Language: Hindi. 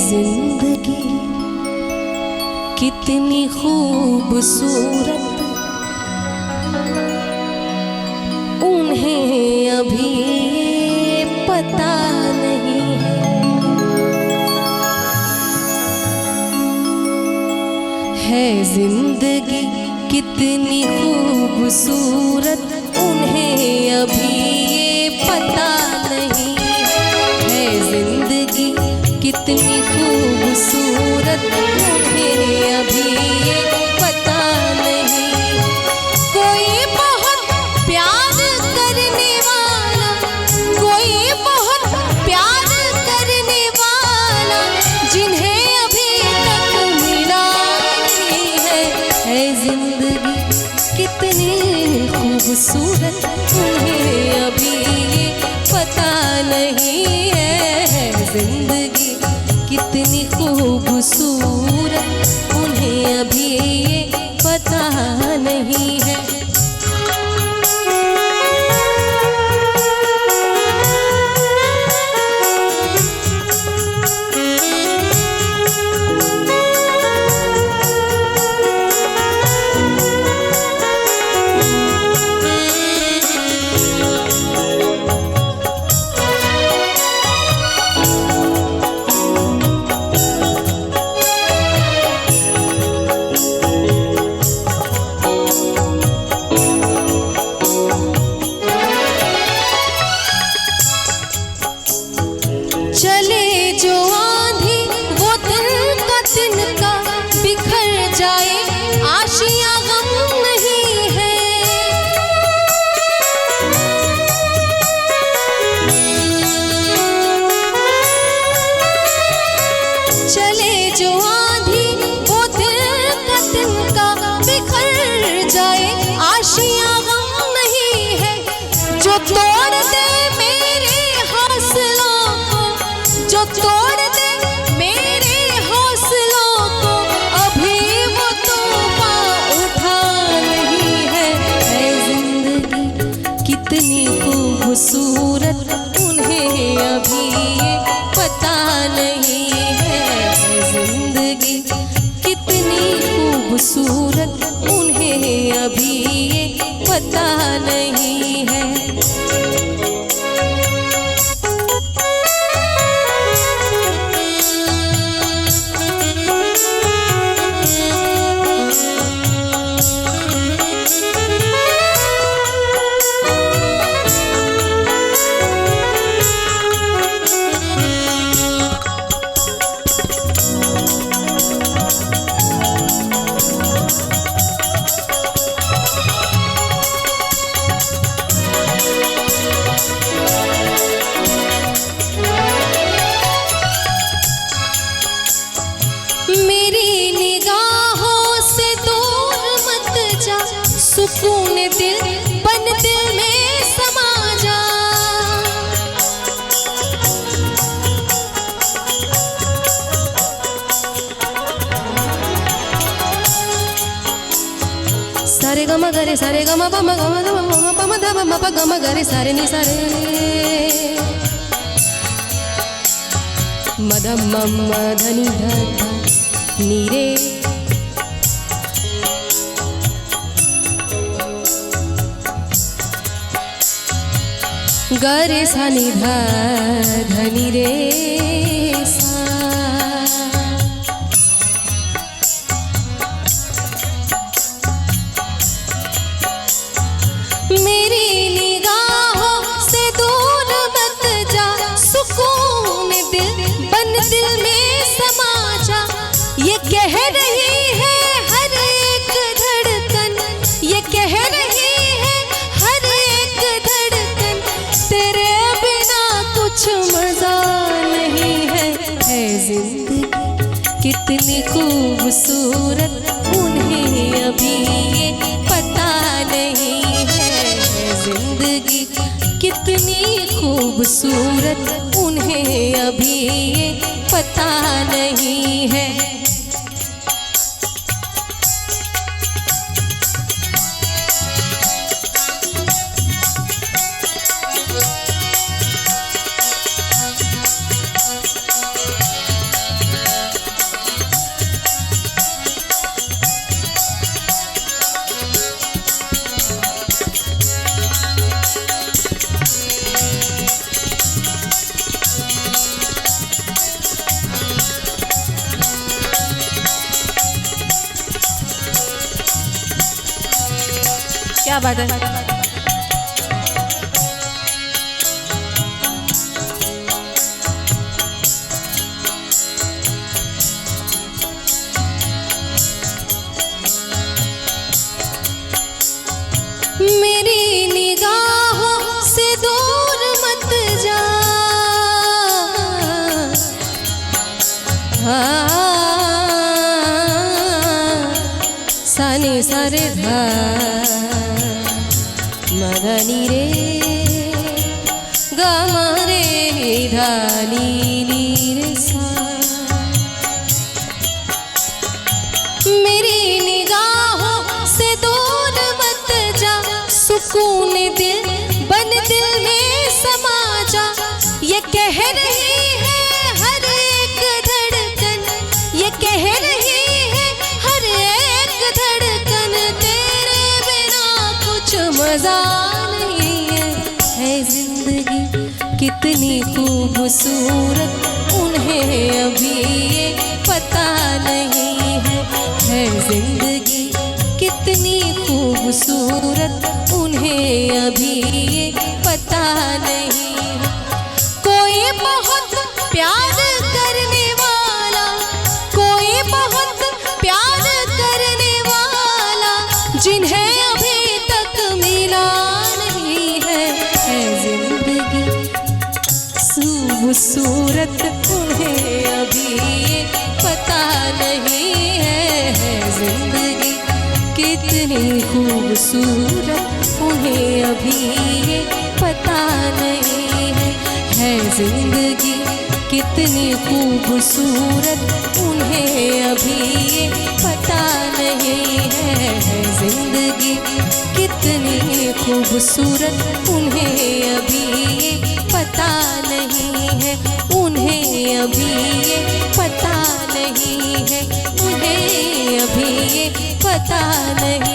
जिंदगी कितनी खूबसूरत, उन्हें अभी पता नहीं है जिंदगी कितनी खूबसूरत, उन्हें अभी ये पता नहीं है जिंदगी कितनी खूबसूरत, उन्हें अभी ये पता नहीं। कोई बहुत प्यार करने वाला, कोई बहुत प्यार करने वाला, जिन्हें अभी तक मिला नहीं है जिंदगी कितनी खूबसूरत, उन्हें अभी ये पता नहीं है जिंदगी कितनी खूबसूरत, उन्हें अभी ये पता नहीं है। चले जो आंधी वो तिनका तिनका बिखर जाए, आशियां गम नहीं है। चले जो आंधी वो तिनका तिनका बिखर जाए, आशियां गम नहीं है। जो तोड़ दे मेरे हौसलों को, जो तोड़ दे मेरे हौसलों को, अभी वो तूफान उठा नहीं है जिंदगी कितनी खूबसूरत, उन्हें अभी ये पता नहीं है जिंदगी कितनी खूबसूरत, उन्हें अभी ये पता नहीं है। मेरी निगाहों से दूर मत जा, सुकून दिल बन दिल में समा जा। सारे गम गरे सारे गम पम गम गम पम ध म प गम गरे सारे नि सारे मद मम धनि ध नीरे। गरे सा नि ध धनि रे सा। मेरी निगाहों से दूर मत जा, सुकून दिल बन दिल में समा जा। ये कह रही है हर एक धड़कन, ये कह रही है हर एक धड़कन, तेरे बिना कुछ मजा नहीं है जिंदगी कितनी खूबसूरत, उन्हें अभी ये पता नहीं है जिंदगी कितनी खूबसूरत, उन्हें अभी ये पता नहीं है। क्या बात है। मेरी निगाहों से दूर मत जा, सानी सारे धा मदनी रे गमरे धानी रे सा। मेरी निगाहों से दूर मत जा, सुकून दिल बन दिल में समा जा। ये कह रही है हर एक धड़कन, ये कह रही है हर एक धड़कन, तेरे बिना कुछ मजा नहीं है जिंदगी कितनी खूबसूरत उन्हें अभी ये पता नहीं है जिंदगी कितनी खूबसूरत उन्हें अभी ये पता नहीं है। कोई बहुत प्यार करने वाला, कोई बहुत प्यार करने वाला, जिन्हें अभी तक मिला नहीं है जिंदगी खूबसूरत उन्हें अभी ये पता नहीं है जिंदगी कितनी खूबसूरत उन्हें अभी ये पता नहीं है जिंदगी कितनी खूबसूरत उन्हें अभी ये पता नहीं है जिंदगी कितनी खूबसूरत उन्हें अभी ये पता नहीं है, उन्हें अभी ये पता नहीं है, उन्हें अभी ये पता नहीं।